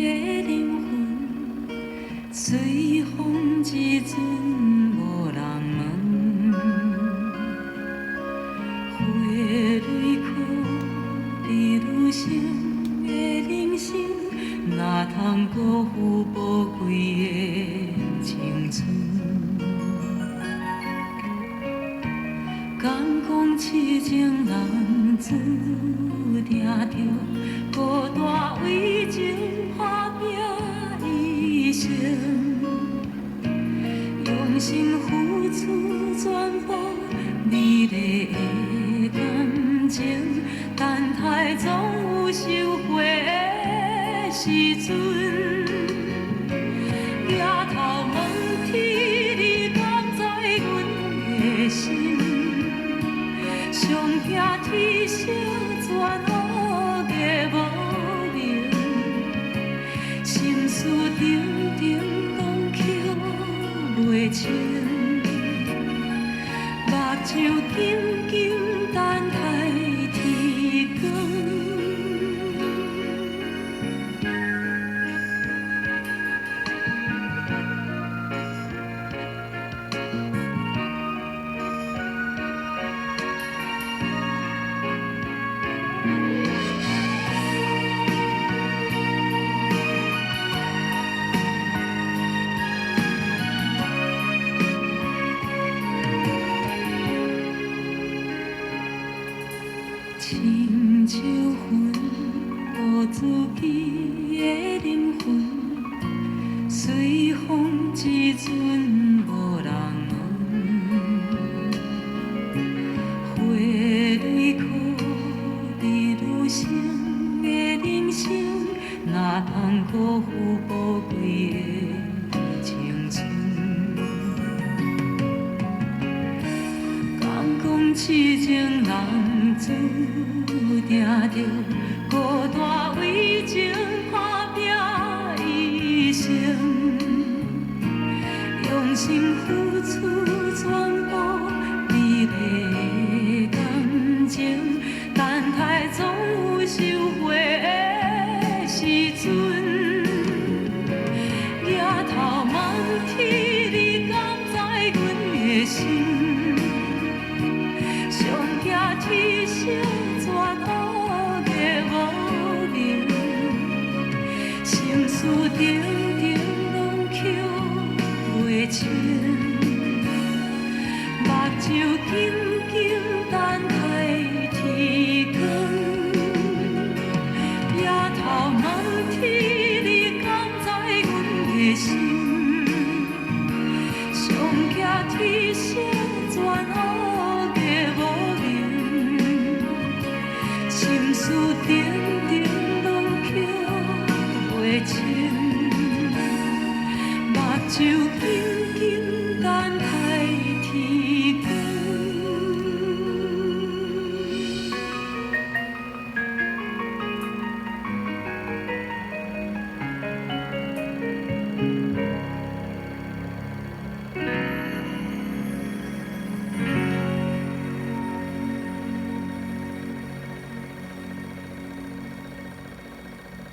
的灵魂，随风一阵无人问。花蕊枯，比愈生的人生，哪通辜负宝贵的青春？敢讲痴情人注定着孤单为情打拼一生，用心付出全部美丽的感情，等待总有收获的时阵。抬头问天，你敢知阮的心？上惊天色全黑的无明，心事重重拢扣袂清，目睭紧紧等待天光。亲像云，无自己的灵魂，随风一阵无人问。花蕊枯，比愈生的人生，哪通辜负宝贵的青春？敢讲痴情人注定着孤单为情打拼一生，用心付出全部美丽的感情，等待总有收获的时阵。抬头问天，你敢知阮的心？上惊天色全黑的无明，心事重重拢扣袂清，目睭紧紧等待天光。抬头问天，你敢知阮的心？上惊天色全黑的无明，心事重重拢扣袂清，目睭。